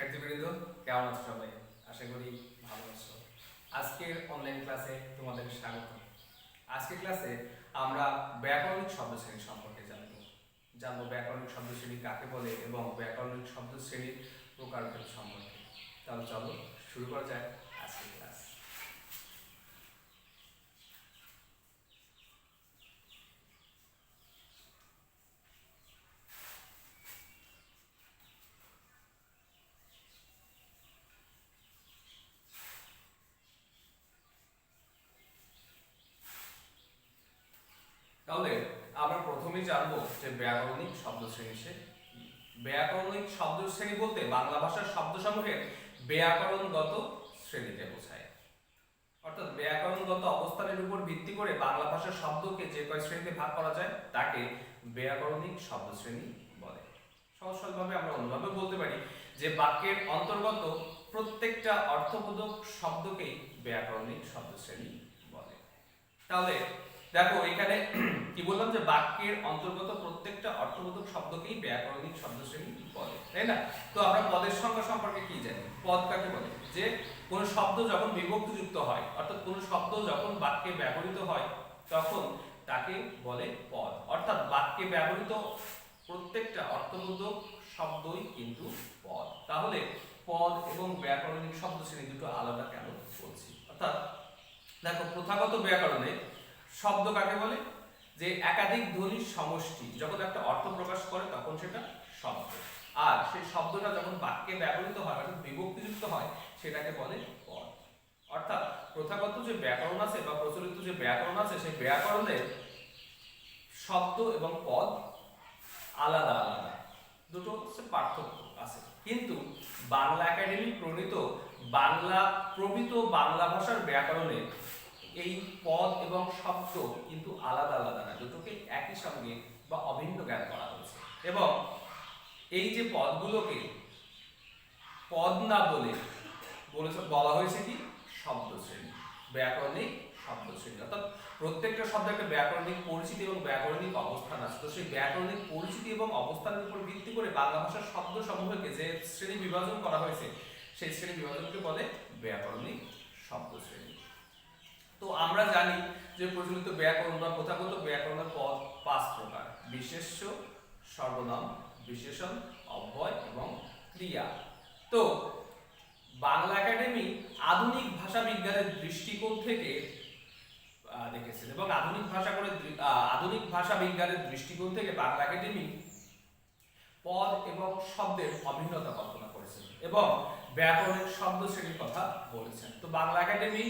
শিক্ষার্থীবৃন্দ, কেমন আছো সবাই? আশা করি ভালো আছো। আজকের অনলাইন ক্লাসে তোমাদের স্বাগত। আজকের ক্লাসে আমরা ব্যাকরণিক শব্দশ্রেণী সম্পর্কে জানবো ব্যাকরণিক শব্দশ্রেণী কাকে বলে এবং ব্যাকরণিক শব্দশ্রেণীর প্রকারভেদ সম্পর্কে। তাহলে চলো শুরু করা যাক আজকের ক্লাস। তাহলে আমরা প্রথমেই জানবো যে ব্যাকরণিক শব্দশ্রেণী কি। ব্যাকরণিক শব্দশ্রেণী বলতে বাংলা ভাষার শব্দসমূহের ব্যাকরণগত শ্রেণীকে বোঝায়। অর্থাৎ ব্যাকরণগত অবস্থানের উপর ভিত্তি করে বাংলা ভাষার শব্দকে যে কয় শ্রেণীতে ভাগ করা যায় তাকে ব্যাকরণিক শব্দশ্রেণী বলে। সহজভাবে আমরা অন্যভাবে বলতে পারি যে বাক্যের অন্তর্গত প্রত্যেকটা অর্থবোধক শব্দকেই ব্যাকরণিক শব্দশ্রেণী বলে। তাহলে দেখো এখানে কি বললাম যে বাক্যের অন্তর্গত প্রত্যেকটা অর্থবোধক শব্দকেই ব্যাকরণিক শব্দশ্রেণী বলে, তাই না? তো আমরা পদের সংখ্যা সম্পর্কে কি জানি? পদ কাকে বলে? যে কোন শব্দ যখন বিভক্তিযুক্ত হয়, অর্থাৎ কোন শব্দ যখন বাক্যে ব্যবহৃত হয় তখন তাকে বলে পদ। অর্থাৎ বাক্যে ব্যবহৃত প্রত্যেকটা অর্থবোধক শব্দই কিন্তু পদ। তাহলে পদ এবং ব্যাকরণিক শব্দশ্রেণী দুটো আলাদা কেন বলছি? অর্থাৎ দেখো প্রথাগত ব্যাকরণে শব্দ কাকে বলে? যে একাধিক ধ্বনির সমষ্টি যখন একটা অর্থ প্রকাশ করে তখন সেটা শব্দ। আর সেই শব্দটা যখন বাক্যে ব্যবহৃত হয় অর্থাৎ বিভক্তিযুক্ত হয় সেটাকে বলে পদ। অর্থাৎ প্রথাগত যে ব্যাকরণ আছে বা প্রচলিত যে ব্যাকরণ আছে সেই ব্যাকরণে শব্দ এবং পদ আলাদা আলাদা, দুটো পার্থক্য আছে। কিন্তু বাংলা একাডেমি প্রণীত প্রমিত বাংলা ভাষার ব্যাকরণে এই পদ এবং শব্দ কিন্তু আলাদা আলাদা না, দুটোকে একই সঙ্গে বা অভিন্ন জ্ঞান করা হয়েছে। এবং এই যে পদগুলোকে পদ না বলে বলা হয়েছে কি শব্দশ্রেণী, ব্যাকরণিক শব্দশ্রেণী। অর্থাৎ প্রত্যেকটা শব্দের একটা ব্যাকরণিক পরিচিতি এবং ব্যাকরণিক অবস্থান আছে। তো সেই ব্যাকরণিক পরিচিতি এবং অবস্থানের উপর ভিত্তি করে বাংলা ভাষার শব্দ সমূহকে যে শ্রেণী বিভাজন করা হয়েছে সেই শ্রেণী বিভাজনকে বলে ব্যাকরণিক শব্দশ্রেণী। তো আমরা জানি যে প্রচলিত ব্যাকরণ বা প্রথাগত ব্যাকরণের পদ 5 প্রকার: বিশেষ্য, সর্বনাম, বিশেষণ, অব্যয় এবং ক্রিয়া। তো বাংলা একাডেমি আধুনিক ভাষা বিজ্ঞানের দৃষ্টিকোণ থেকে দেখেছেন এবং আধুনিক ভাষা বিজ্ঞানের দৃষ্টিকোণ থেকে বাংলা একাডেমি পদ এবং শব্দের অভিন্নতা কল্পনা করেছেন এবং ব্যাকরণিক শব্দ শ্রেণীর কথা বলেছেন। তো বাংলা একাডেমি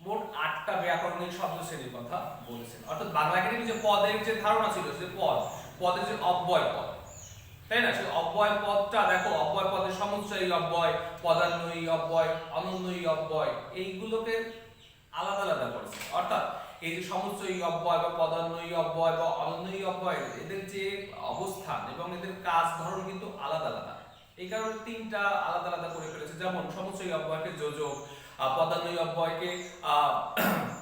মোট 8টা ব্যাকরণিক শব্দ শ্রেণীর কথা বলেছেন। অর্থাৎ বাংলা একাডেমি যে পদের যে ধারণা ছিল যে পদের যে অব্যয় পদ, তাই না? সেই অব্যয় পদটা দেখো, অব্যয় পদের সমুচ্চয়ী অব্যয়, পদান্বয়ী অব্যয়, অনন্বয়ী অব্যয়, এইগুলোকে আলাদা আলাদা করেছে। অর্থাৎ এই যে সমুচ্চয়ী অব্যয় বা পদান্বয়ী অব্যয় বা অনন্বয়ী অব্যয়, এদের যে অবস্থান এবং এদের কাজ ধরন কিন্তু আলাদা আলাদা। এই কারণে 3টা আলাদা আলাদা করে ফেলেছে। যেমন সমুচ্চয়ী অব্যয়কে যোজক, পদান্বয়ী অব্যয়কে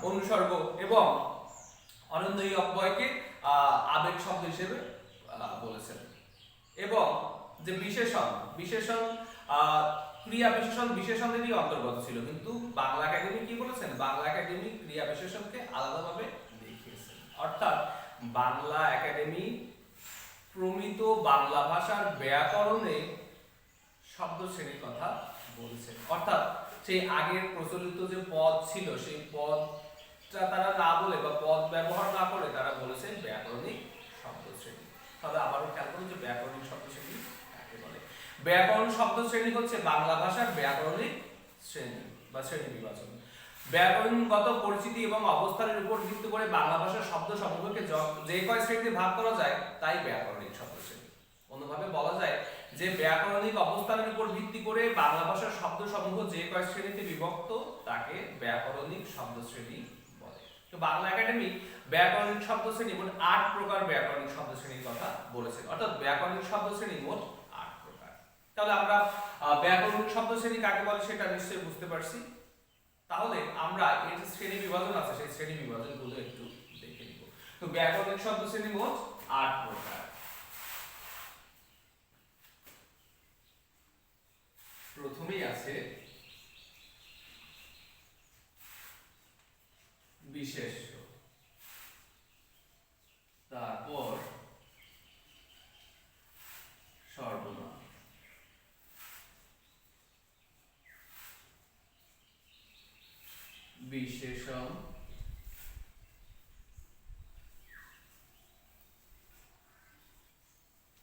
অনুসর্গ এবং অনন্বয়ী অব্যয়কে আবেগ শব্দ হিসেবে বলেছেন। এবং যে বিশেষণ ক্রিয়া বিশেষণেরই অন্তর্গত ছিল, কিন্তু বাংলা একাডেমি কি বলেছেন? বাংলা একাডেমি ক্রিয়া বিশেষণকে আলাদাভাবে দেখিয়েছেন। অর্থাৎ বাংলা একাডেমি প্রমিত বাংলা ভাষার ব্যাকরণে শব্দ শ্রেণীর কথা বলেছেন। অর্থাৎ সেই আগের প্রচলিত যে পদ ছিল সেই পদটা তারা না বলে বা পদ ব্যবহার না করে তারা বলেছে ব্যাকরণিক শব্দ শ্রেণী। তাহলে আবারও খেয়াল করুন যে ব্যাকরণিক শব্দ শ্রেণী কাকে বলে। ব্যাকরণ শব্দ শ্রেণী হচ্ছে বাংলা ভাষার ব্যাকরণিক শ্রেণী বা শ্রেণী বিভাজন। ব্যাকরণগত পরিচিতি এবং অবস্থানের উপর ভিত্তি করে বাংলা ভাষার শব্দ সমূহকে যে কয় শ্রেণীতে ভাগ করা যায় তাই ব্যাকরণিক শব্দ শ্রেণী। অন্যভাবে বলা যায় যে ব্যাকরণিক অবস্থানের উপর ভিত্তি করে বাংলা ভাষার শব্দ সমূহ যে কয় শ্রেণীতে বিভক্ত তাকে ব্যাকরণিক শব্দ শ্রেণী বলে। তো বাংলা একাডেমি ব্যাকরণিক শব্দ শ্রেণী মোট 8 প্রকার ব্যাকরণিক শব্দ শ্রেণীর কথা বলেছেন। অর্থাৎ ব্যাকরণিক শব্দ শ্রেণী মোট 8 প্রকার। তাহলে আমরা ব্যাকরণিক শব্দ শ্রেণী কাকে বলে সেটা নিশ্চয়ই বুঝতে পারছি। তাহলে আমরা এর যে শ্রেণী বিভাজন আছে সেই শ্রেণী বিভাজনগুলো একটু দেখে নিব। তো ব্যাকরণিক শব্দ শ্রেণী মোট 8 প্রকার। প্রথমেই আছে বিশেষ্য, তারপর সর্বনাম, বিশেষণ,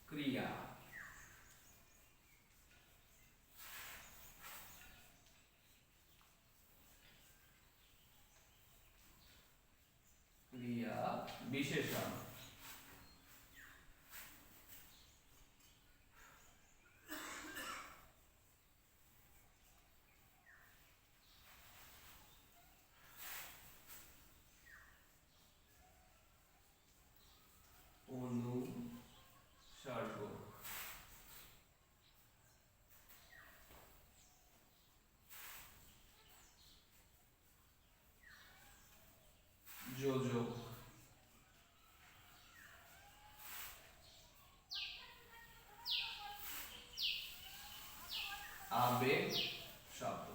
ক্রিয়া, বিশেষণ, অনুসর্গ, যোজক, আবেগ শব্দ।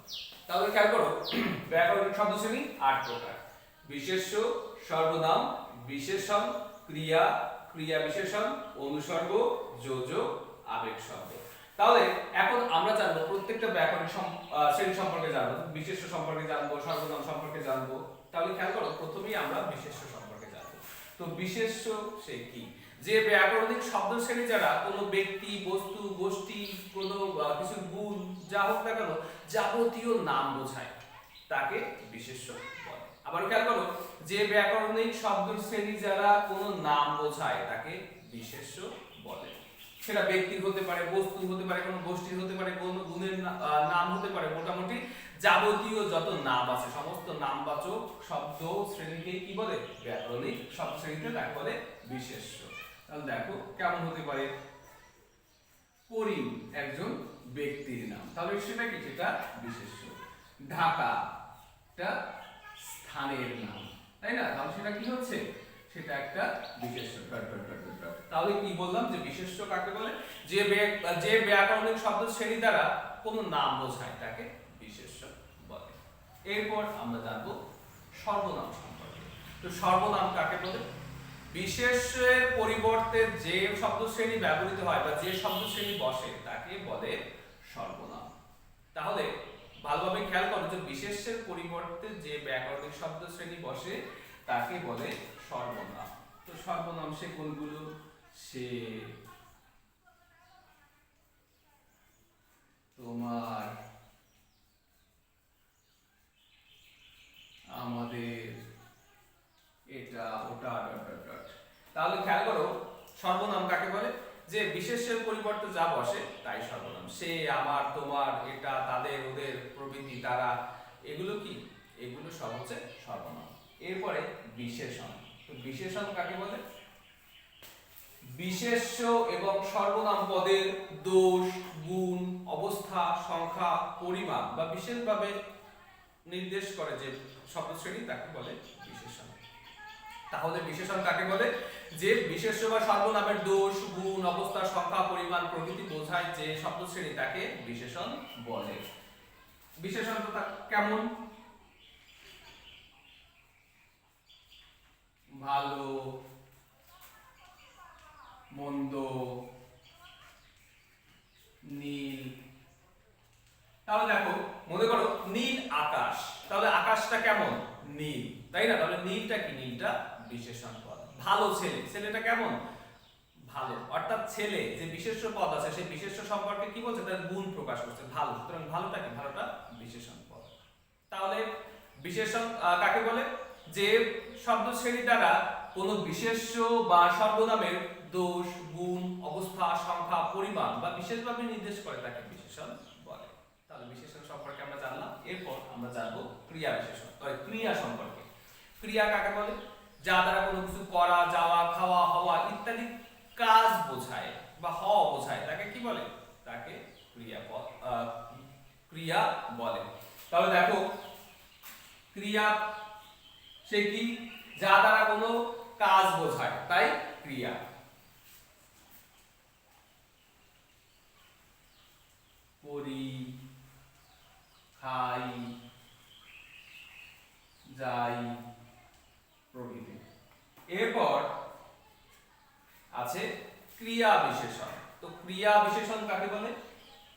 তাহলে খেয়াল করো ব্যাকরণিক শব্দ শ্রেণী 8 প্রকার: বিশেষ্য, সর্বনাম, বিশেষণ, ক্রিয়া, ক্রিয়া বিশেষণ, অনুসর্গ, যোজক, আবেগ শব্দ। তাহলে এখন আমরা জানবো প্রত্যেকটা ব্যাকরণিক শ্রেণী সম্পর্কে জানবো, বিশেষ্য সম্পর্কে জানবো, সর্বনাম সম্পর্কে জানবো। তাহলে খেয়াল করো প্রথমেই আমরা বিশেষ্য সম্পর্কে জানবো। তো বিশেষ্য সে কি? যে ব্যাকরণিক শব্দ শ্রেণী যারা কোনো ব্যক্তি, বস্তু, গোষ্ঠী, কোনো কিছু গুণ যা হোক না কেন যাবতীয় নাম বোঝায় তাকে বিশেষ্য বলে। আবার খেয়াল করো যে ব্যাকরণিক শব্দ শ্রেণী যারা কোনো নাম বোঝায় তাকে বিশেষ্য বলে। সেটা ব্যক্তির হতে পারে, বস্তুর হতে পারে, কোনো গোষ্ঠীর হতে পারে, কোনো গুণের নাম হতে পারে, মোটামুটি যাবতীয় যত নাম আছে সমস্ত নামবাচক শব্দ শ্রেণীকে কি বলে? ব্যাকরণিক শব্দ শ্রেণীতে তাকে বলে বিশেষ্য। তাহলে দেখো কেমন হতে পারে। করিম একজন ব্যক্তির নাম, তাহলে সেটা কি? সেটা বিশেষ্য। ঢাকা এটা স্থানের নাম, তাই না? তাহলে সেটা কি হচ্ছে? সেটা একটা বিশেষ্য। তাহলে কি বললাম যে বিশেষ্য কাকে বলে? যে ব্যাকরণিক শব্দ শ্রেণী দ্বারা কোনো নাম বোঝায় তাকে বিশেষ্য বলে। এরপর আমরা জানবো সর্বনাম সম্পর্কে। তো সর্বনাম কাকে বলে? বিশেষ্যের পরিবর্তে যে শব্দ শ্রেণী ব্যবহৃত হয় বা যে শব্দ শ্রেণী বসে তাকে বলে সর্বনাম। তাহলে ভালোভাবে খেয়াল করো যে বিশেষ্যের পরিবর্তে যে ব্যাকরণিক শব্দ শ্রেণী বসে তাকে বলে সর্বনাম। তো সর্বনাম সে কোনগুলো? সে, তোমার, আমাদের, এটা, ওটা, তাহলে খেয়াল করো সর্বনাম কাকে বলে? যে বিশেষ্যের পরিবর্তে যা বসে তাই সর্বনাম। সে, আমার, তোমার, এটা, তাদের, ওদের, প্রভৃতি, তারা, এগুলো কি? এগুলো সব হচ্ছে সর্বনাম। এরপরে বিশেষণ। তো বিশেষণ কাকে বলে? বিশেষ্য এবং সর্বনাম পদের দোষ, গুণ, অবস্থা, সংখ্যা, পরিমাণ বা বিশেষভাবে নির্দেশ করে যে শব্দ শ্রেণী তাকে বলে বিশেষণ। তাহলে বিশেষণ কাকে বলে? যে বিশেষ্য বা সর্বনামের দোষ, গুণ, অবস্থা, সংখ্যা, পরিমাণ প্রভৃতি বোঝায় যে শব্দ শ্রেণী তাকে বিশেষণ বলে। বিশেষণ তো কেমন? ভালো, মন্দ, নীল। তাহলে দেখো মনে করো নীল আকাশ, তাহলে আকাশটা কেমন? নীল, তাই না? তাহলে নীলটা কি? নীলটা বিশেষণ পদ। ভালো ছেলে, ছেলেটা কেমন? ভালো। অর্থাৎ ছেলে যে বিশেষ্য পদ আছে সেই বিশেষ্য সম্পর্কে কি বলছে? তার গুণ প্রকাশ করছে, ভালো। সুতরাং ভালোটা কি? ভালোটা বিশেষণ পদ। তাহলে বিশেষণ কাকে বলে? যে শব্দ শ্রেণী দ্বারা কোনো বিশেষ্য বা সর্বনামের দোষ, গুণ, অবস্থা, সংখ্যা, পরিমাণ বা বিশেষভাবে নির্দেশ করে তাকে বিশেষণ বলে। তাহলে বিশেষণ সম্পর্কে আমরা জানলাম। এরপর আমরা জানবো ক্রিয়া বিশেষণ, ক্রিয়া সম্পর্কে। ক্রিয়া কাকে বলে? যা দ্বারা কোনো কিছু করা, যাওয়া, খাওয়া, হওয়া ইত্যাদি কাজ বোঝায় বা হওয়া বোঝায় তাকে কি বলে? তাকে ক্রিয়া বলে। তাহলে দেখো ক্রিয়া সে কি? যা দ্বারা কোনো কাজ বোঝায়, তাই ক্রিয়া। করি, খাই, যাই প্রভৃতি। এরপর আছে ক্রিয়া বিশেষণ। তো ক্রিয়া বিশেষণ কাকে বলে?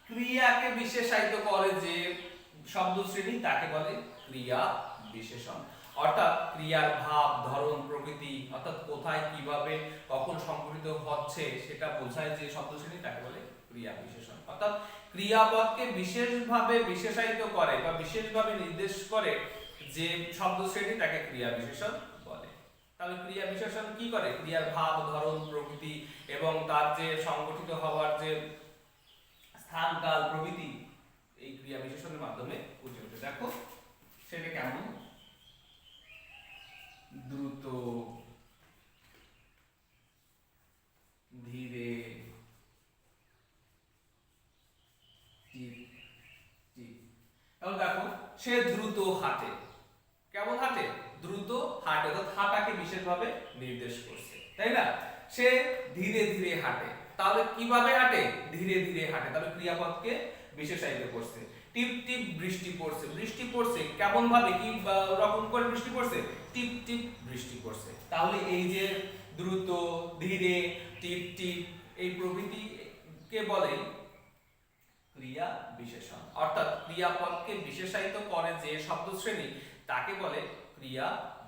ক্রিয়াকে বিশেষায়িত করে যে শব্দ শ্রেণী তাকে বলে ক্রিয়া বিশেষণ। অর্থাৎ ক্রিয়ার ভাব, ধরন, প্রকৃতি, অর্থাৎ কোথায়, কিভাবে, কখন সংঘটিত হচ্ছে সেটা বোঝায় যে শব্দ শ্রেণী তাকে বলে ক্রিয়া বিশেষণ। অর্থাৎ ক্রিয়াপদকে বিশেষভাবে বিশেষায়িত করে বা বিশেষভাবে নির্দেশ করে যে শব্দ শ্রেণী তাকে ক্রিয়া বিশেষণ বলে। তাহলে ক্রিয়া বিশেষণ কি করে? ক্রিয়ার ভাব, ধরন, প্রকৃতি এবং তার যে সংগঠিত হওয়ার যে স্থান, কাল প্রভৃতি এই ক্রিয়া বিশেষণের মাধ্যমে ফুটে ওঠে। দেখো সেটা কেমন? দ্রুত, ধীরে, তাহলে দেখো সে দ্রুত হাঁটে। কেমন হাঁটে? দ্রুত হাঁটে, অর্থাৎ হাঁটাকে বিশেষভাবে নির্দেশ করছে, তাই না? সে ধীরে ধীরে হাঁটে। তাহলে কিভাবে হাঁটে? ধীরে ধীরে হাঁটে। তাহলে ক্রিয়াপদকে বিশেষায়িত করছে। টিপ টিপ বৃষ্টি পড়ছে। বৃষ্টি পড়ছে কেমন ভাবে, কি রকম করে বৃষ্টি পড়ছে? টিপ টিপ বৃষ্টি পড়ছে। তাহলে এই যে দ্রুত, ধীরে, টিপ টিপ এই প্রভৃতি কে বলে ক্রিয়া বিশেষণ। অর্থাৎ ক্রিয়াপদকে বিশেষায়িত করে যে শব্দ শ্রেণী তাকে বলে ক্রিয়া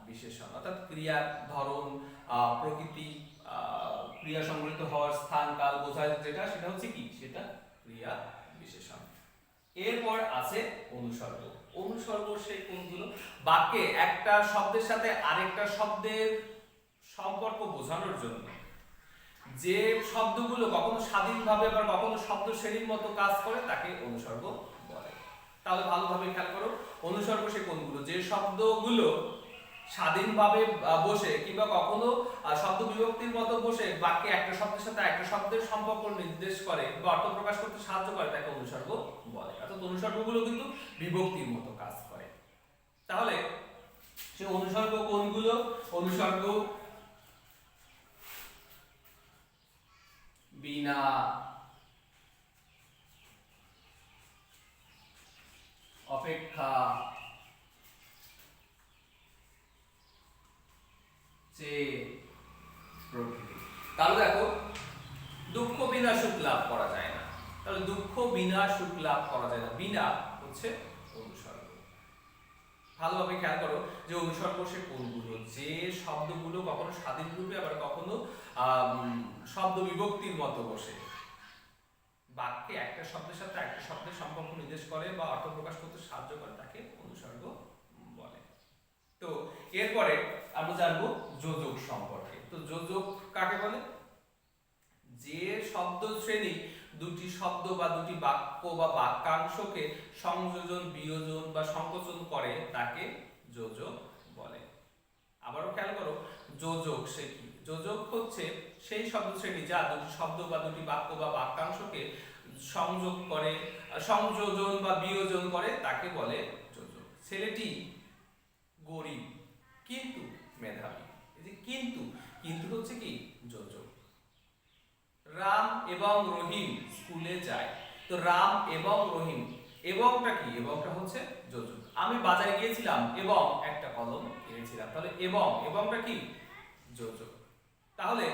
বিশেষণ। অর্থাৎ ক্রিয়ার ধরন, প্রকৃতি, ক্রিয়া সংঘটিত হওয়ার স্থান, কাল বোঝায় যেটা, সেটা হচ্ছে কি? সেটা ক্রিয়া বিশেষণ। এরপর আছে অনুসর্গ। অনুসর্গ সেই কোনগুলো? বাক্যে একটা শব্দের সাথে আরেকটা শব্দের সম্পর্ক বোঝানোর জন্য যে শব্দগুলো কখনো স্বাধীনভাবে আবার কখনো শব্দ শ্রেণীর মতো কাজ করে তাকে অনুসর্গ বলে। তাহলে ভালোভাবে খেয়াল করো, অনুসর্গ সে কোনগুলো? যে শব্দগুলো স্বাধীনভাবে বসে কিংবা কখনো শব্দ বিভক্তির মতো বসে বাক্যে একটা শব্দের সাথে একটা শব্দের সম্পর্ক নির্দেশ করে বা অর্থ প্রকাশ করতে সাহায্য করে তাকে অনুসর্গ বলে। অর্থাৎ অনুসর্গগুলো কিন্তু বিভক্তির মতো কাজ করে। তাহলে সে অনুসর্গ কোনগুলো? অনুসর্গ বিনা, অপেক্ষা, চেয়ে প্রভৃতি। তাহলে দেখো দুঃখ বিনা সুখ লাভ করা যায় না। তাহলে দুঃখ বিনা সুখ লাভ করা যায় না। বিনা হচ্ছে অনুসর্গ। ভালোভাবে খেয়াল করো যে অনুসর্গ সে কোনগুলো? যে শব্দগুলো কখনো স্বাধীন রূপে আবার কখনো শব্দ বিভক্তির মতো বসে বাক্যে একটা শব্দের সাথে একটা শব্দের সম্পর্ক নির্দেশ করে বা অর্থ প্রকাশ করতে সাহায্য করে তাকে অনুসর্গ বলে। তো এরপরে আমরা জানবো যোজক সম্পর্কে। তো যোজক কাকে বলে? যে শব্দ শ্রেণী দুটি শব্দ বা দুটি বাক্য বা বাক্যাংশকে সংযোজন, বিয়োজন বা সংকোচন করে তাকে যোজক বলে। আবারও খেয়াল করো, যোজক সে কি? যোজক হচ্ছে সেই শব্দ শ্রেণী যা দুটি শব্দ বা দুটি বাক্য বা বাক্যাংশকে সংযোগ করে, সংযোজন বা বিয়োজন করে তাকে বলে যোজক। ছেলেটি গরিব কিন্তু মেধাবী। এই যে কিন্তু, কিন্তু হচ্ছে কি? যোজক। রাম এবং রহিম স্কুলে যায়। তো রাম এবং রহিম, এবংটা কি? এবংটা হচ্ছে যোজক। আমি বাজারে গিয়েছিলাম এবং একটা কলম কিনেছিলাম। তাহলে এবংটা কি? যোজক। তাহলে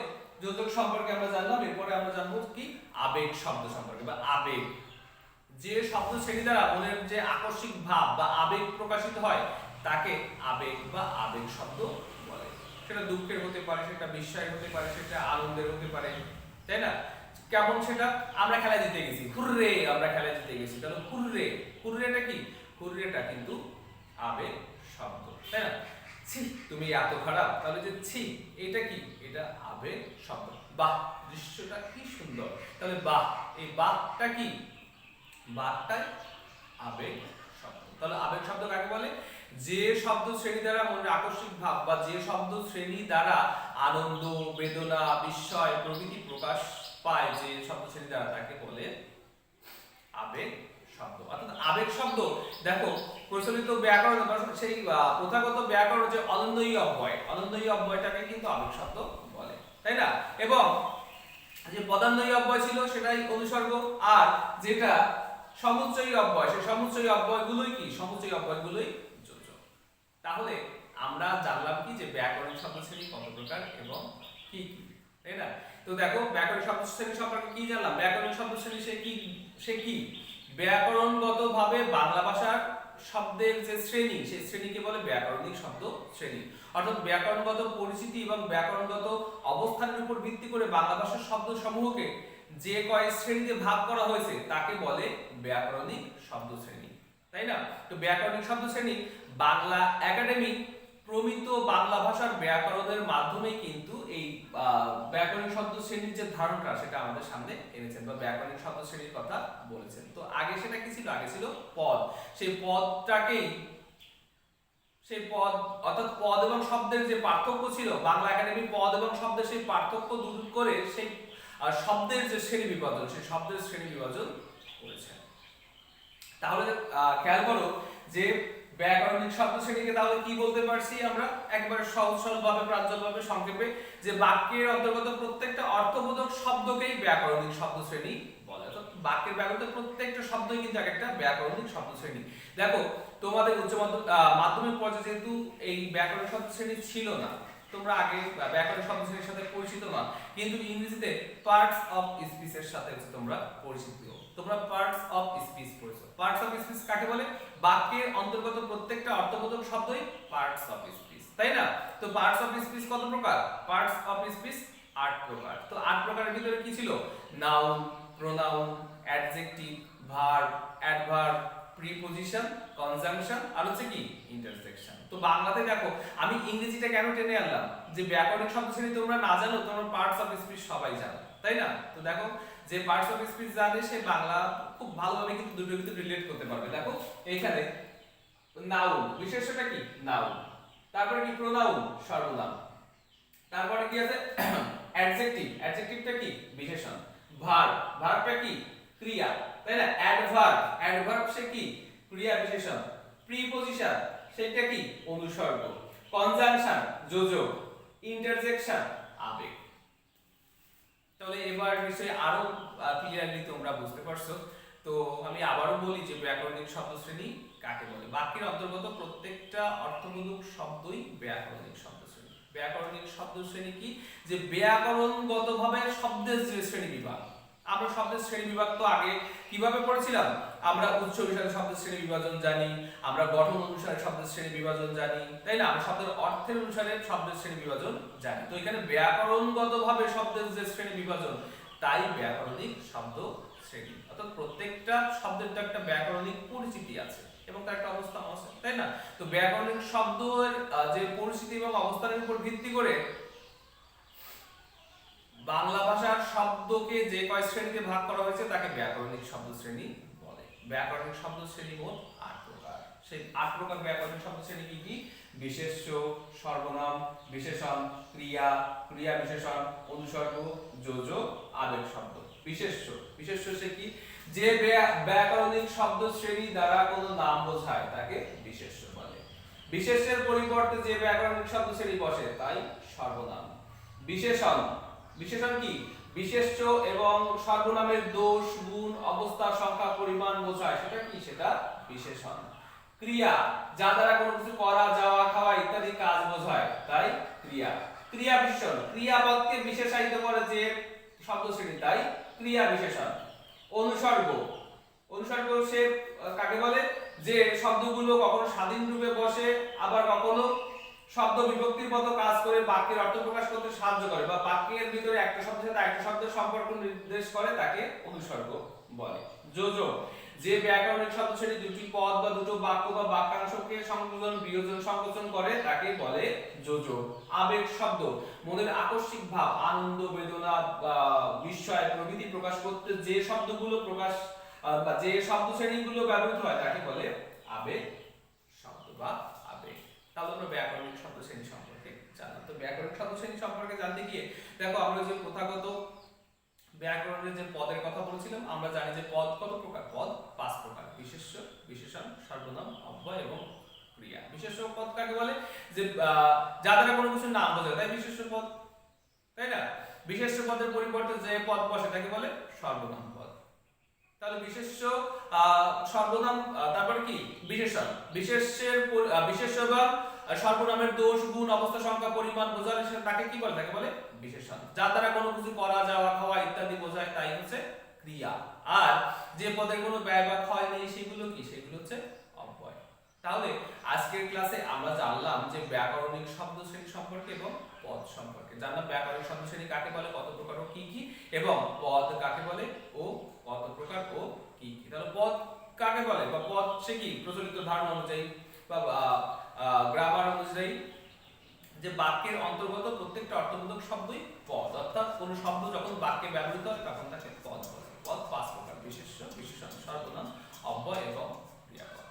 যোজক সম্পর্কে আমরা জানলাম। এরপরে আমরা জানবো কি? আবেগ শব্দ সম্পর্কে বা আবেগ। যে শব্দ শ্রেণী দ্বারা মনের যে আকস্মিক ভাব বা আবেগ প্রকাশিত হয় তাকে আবেগ বা আবেগ শব্দ বলে। সেটা দুঃখের হতে পারে, সেটা বিস্ময়ের হতে পারে, সেটা আনন্দের হতে পারে, তাই না? কেমন সেটা? আমরা খেলা জিতে গেছি, হুররে, আমরা খেলা জিতে গেছি। তাহলে হুররে, হুররেটা কি? হুররেটা কিন্তু আবেগ শব্দ, তাই না? ছি তুমি এত খারাপ, তাহলে যে ছি এটা কি? এটা আবেগ শব্দ। বাহ দৃশ্যটা কি সুন্দর, তাহলে বাহ, এই বাহটা কি? বাহটাই আবেগ শব্দ। তাহলে আবেগ শব্দ কাকে বলে? যে শব্দ শ্রেণী দ্বারা মনের আকস্মিক ভাব বা যে শব্দ শ্রেণী দ্বারা আনন্দ, বেদনা, বিস্ময় প্রভৃতি প্রকাশ পায় যে শব্দ শ্রেণী দ্বারা তাকে বলে আবেগ শব্দ। অর্থাৎ আবেগ শব্দ দেখো প্রচলিত ব্যাকরণ সেই প্রথাগত ব্যাকরণ যে অনন্যই অব্যয়, অনন্যই অব্যয়টাকে কিন্তু আবেগ শব্দ বলে, তাই না? এবং যে পদান্বয়ী অব্যয় ছিল সেটাই অনুসর্গ, আর যেটা সমুচ্চয়ী অব্যয়, সেই সমুচ্চয়ী অব্যয়গুলোই কি? সমুচ্চয়ী অব্যয়গুলোই যোজক। তাহলে আমরা জানলাম কি যে ব্যাকরণিক শব্দশ্রেণী কত প্রকার এবং কি কি, তাই না? তো দেখো ব্যাকরণিক শব্দশ্রেণী সম্পর্কে কি জানলাম? ব্যাকরণিক শব্দশ্রেণী সে কি ব্যাকরণগতভাবে বাংলা ভাষার শব্দের যে শ্রেণী, সেই শ্রেণীকে বলে ব্যাকরণিক শব্দ শ্রেণী। অর্থাৎ ব্যাকরণগত পরিচিতি এবং ব্যাকরণগত অবস্থানের উপর ভিত্তি করে বাংলা ভাষার শব্দ সমূহকে যে কয় শ্রেণীতে ভাগ করা হয়েছে তাকে বলে ব্যাকরণিক শব্দ শ্রেণী, তাই না? তো ব্যাকরণিক শব্দ শ্রেণী বাংলা একাডেমি প্রমিত বাংলা ভাষার ব্যাকরণের মাধ্যমে কিন্তু এই ব্যাকরণিক শব্দ শ্রেণীর যে ধারণা সেটা আমাদের সামনে এনেছেন বা ব্যাকরণিক শব্দ শ্রেণীর কথা বলেছেন। তো আগে সেটা কি ছিল? আগে ছিল পদ। সেই পদটাকেই, সেই পদ অর্থাৎ পদ এবং শব্দের যে পার্থক্য ছিল, বাংলা একাডেমি পদ এবং শব্দের সেই পার্থক্য দূর করে সেই শব্দের যে শ্রেণী বিভাজন, সেই শব্দের শ্রেণী বিভাজন করেছেন। তাহলে খেয়াল করো যে ব্যাকরণিক শব্দ শ্রেণীকে তাহলে কি বলতে পারছি আমরা? একবার সহজ সরলভাবে প্রাঞ্জলভাবে সংক্ষেপে যে বাক্যের অন্তর্গত প্রত্যেকটা অর্থবোধক শব্দকেই ব্যাকরণিক শব্দ শ্রেণী বলে। অর্থাৎ বাক্যের ব্যবহৃত প্রত্যেকটা শব্দই কিন্তু একটা ব্যাকরণিক শব্দ শ্রেণী। দেখো তোমাদের মাধ্যমিক পর্যায়ে যেহেতু এই ব্যাকরণিক শব্দ শ্রেণী ছিল না, তোমরা আগে ব্যাকরণিক শব্দ শ্রেণীর সাথে পরিচিত না, কিন্তু ইংরেজিতে পার্টস অফ স্পিচ এর সাথে তোমরা পরিচিত। তোমরা পার্টস অফ স্পিচ পড়েছো। পার্টস অফ স্পিচ কাকে বলে? বাক্যের অন্তর্গত প্রত্যেকটা অর্থবোধক শব্দই পার্টস অফ স্পিচ, তাই না? তো পার্টস অফ স্পিচ কত প্রকার? পার্টস অফ স্পিচ 8 প্রকার। তো 8 প্রকারের ভিতরে কি ছিল? Noun, pronoun, adjective, verb, adverb, preposition, conjunction আর হচ্ছে কি ইন্টারজেকশন। তো বাংলাতে দেখো আমি ইংরেজিটা কেন টেনে আনলাম? যে ব্যাকরণিক শব্দ শ্রেণী তোমরা না জানো, তোমরা পার্টস অফ স্পিচ সবাই জানো, তাই না? তো দেখো যে পার্টস অফ স্পিচ জানে সে বাংলা খুব ভালোভাবে কিন্তু দুটোর ভিতরে রিলেট করতে পারবে। দেখো এইখানে নাউন, বিশেষ্যটা কি? নাউন। তারপরে কি? প্রোনাউন, সর্বনাম। তারপরে কি আছে? অ্যাডজেক্টিভ, অ্যাডজেক্টিভটা কি? বিশেষণ। ভার্ব, ভার্বটা কি? ক্রিয়া, তাই না? অ্যাডভার্ব, অ্যাডভার্ব সে কি? ক্রিয়া বিশেষণ। প্রিপজিশন সেটা কি? অনুসর্গ। কনজাংশন যোজক। ইন্টারজেকশন আবেগ। তাহলে এবার বিষয়ে আরো ক্লিয়ারলি তোমরা বুঝতে পারছো। তো আমি আবারও বলি যে ব্যাকরণিক শব্দ শ্রেণী কাকে বলে? বাক্যের অন্তর্গত প্রত্যেকটা অর্থবোধক শব্দই ব্যাকরণিক শব্দ শ্রেণী। ব্যাকরণিক শব্দ শ্রেণী কি? যে ব্যাকরণগতভাবে শব্দের যে শ্রেণী বিভাগ। আমরা শব্দের শ্রেণী বিভাগ তো আগে কিভাবে পড়েছিলাম? আমরা উৎস অনুসারে শব্দের শ্রেণী বিভাজন জানি, আমরা গঠন অনুসারে শব্দের শ্রেণী বিভাজন জানি, তাই না? আমরা শব্দের অর্থের অনুসারে শব্দের শ্রেণী বিভাজন জানি। তো এখানে ব্যাকরণগতভাবে শব্দের যে শ্রেণী বিভাজন, তাই ব্যাকরণিক শব্দ শ্রেণী। অর্থাৎ প্রত্যেকটা শব্দের তো একটা ব্যাকরণিক পরিচিতি আছে এবং তার একটা অবস্থান আছে, তাই না? তো ব্যাকরণিক শব্দের যে পরিচিতি এবং অবস্থানের উপর ভিত্তি করে বাংলা ভাষার শব্দকে যে কয় শ্রেণীতে ভাগ করা হয়েছে তাকে ব্যাকরণিক শব্দ শ্রেণী বলে। ব্যাকরণিক শব্দ শ্রেণী মোট 8 প্রকার। সেই 8 প্রকার ব্যাকরণিক শব্দ শ্রেণী কি কি? বিশেষ্য, সর্বনাম, বিশেষণ, ক্রিয়া, ক্রিয়া বিশেষণ, অনুসর্গ, যোজক, আবেগ শব্দ। বিশেষ্য, বিশেষ্য সে কি? যে ব্যাকরণিক শব্দ শ্রেণী দ্বারা কোনো নাম বোঝায় তাকে বিশেষ্য বলে। বিশেষ্যের পরিবর্তে যে ব্যাকরণিক শব্দ শ্রেণী বসে তাই সর্বনাম। বিশেষণ, বিশেষণ কি? বিশেষ্য এবং সর্বনামের দোষ, গুণ, অবস্থা, সংখ্যা, পরিমাণ বোঝায় সেটা কি? সেটা বিশেষণ। ক্রিয়া, যা দ্বারা কোনো কিছু করা, যাওয়া, খাওয়া ইত্যাদি কাজ বোঝায় তাই ক্রিয়া। ক্রিয়া বিশেষণ, ক্রিয়াপদকে বিশেষায়িত করে যে শব্দ শ্রেণী তাই ক্রিয়া বিশেষণ। অনুসর্গ, অনুসর্গ সে কাকে বলে? যে শব্দগুলো কখনো স্বাধীন রূপে বসে আবার কখনো শব্দ বিভক্তির মতো কাজ করে বাক্যের অর্থ প্রকাশ করতে সাহায্য করে বা বাক্যের ভিতরে একটা শব্দের সাথে আরেকটা শব্দের সম্পর্ক নির্দেশ করে তাকে অনুসর্গ বলে। যোজক, যে ব্যাকরণিক শব্দ শ্রেণী দুটি পদ বা দুটো বাক্য বা বাক্যাংশকে সংযোজন, বিয়োজন, সংকোচন করে তাকে বলে যোজক। আবেগ শব্দ, মনের আকস্মিক ভাব, আনন্দ, বেদনা বা বিস্ময় প্রভৃতি প্রকাশ করতে যে শব্দগুলো প্রকাশ বা যে শব্দ শ্রেণীগুলো ব্যবহৃত হয় তাকে বলে আবেগ শব্দ বা আবেগ। তাহলে আমরা ব্যাকরণিক শব্দ শ্রেণী সম্পর্কে জানলাম। তো ব্যাকরণিক শব্দ শ্রেণী সম্পর্কে জানতে গিয়ে দেখো আমরা যে প্রথাগত ব্যাকরণের যে পদের কথা বলছিলাম, আমরা জানি যে পদ কত প্রকার? পদ 5 প্রকার। বিশেষ্য, বিশেষণ, সর্বনাম, অব্যয় এবং ক্রিয়া। বিশেষ্য পদ কাকে বলে? যে যা দ্বারা কোনো কিছু নাম বোঝায় তাই বিশেষ্য পদ, তাই না? বিশেষ্য পদের পরিবর্তে যে পদ বসে তাকে বলে সর্বনাম পদ। তাহলে বিশেষ্য সর্বনাম, তারপরে কি বিশেষণ, বিশেষ্য বা সর্বনামের দোষ গুণ অবস্থা সংখ্যা পরিমাণ বোঝালে সে তাকে কি বলে, তাকে বলে বিশেষণ। যার দ্বারা কোনো কিছু করা যাওয়া খাওয়া ইত্যাদি বোঝায় তাই হচ্ছে ক্রিয়া। আর যে পদের কোনো ব্যয় বা ক্ষয় নেই সেগুলো কি, সেগুলো হচ্ছে অব্যয়। তাহলে আজকের ক্লাসে আমরা জানলাম যে ব্যাকরণিক শব্দ শ্রেণী সম্পর্কে এবং পদ সম্পর্কে। জানলাম ব্যাকরণিক শব্দ শ্রেণী কাকে বলে, কত প্রকার ও কি কি, এবং পদ কাকে বলে ও কত প্রকার ও কি কি। তাহলে পদ কাকে বলে বা পদ সে কি প্রচলিত ধারণা অনুযায়ী বা গ্রামার অনুযায়ী যে বাক্যের অন্তর্গত প্রত্যেকটা অর্থবোধক শব্দই পদ, অর্থাৎ কোন শব্দ যখন বাক্যে ব্যবহৃত হয় তখন তাকে পদ বলে। পদ পাঁচ প্রকার: বিশেষ্য, বিশেষণ, সর্বনাম, অব্যয় এবং ক্রিয়াপদ।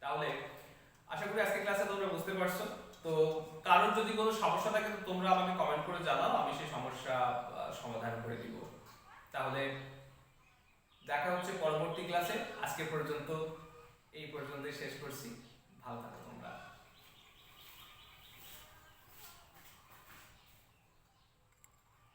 তাহলে আশা করি আজকে ক্লাসে তোমরা বুঝতে পারছো। তো কারোর যদি কোনো সমস্যা থাকে তো তোমরা আমাকে কমেন্ট করে জানাও, আমি সেই সমস্যা সমাধান করে দিব। তাহলে দেখা হচ্ছে পরবর্তী ক্লাসে। আজকে পর্যন্ত এই পর্যন্তই শেষ করছি। ভালো থাকো তোমরা।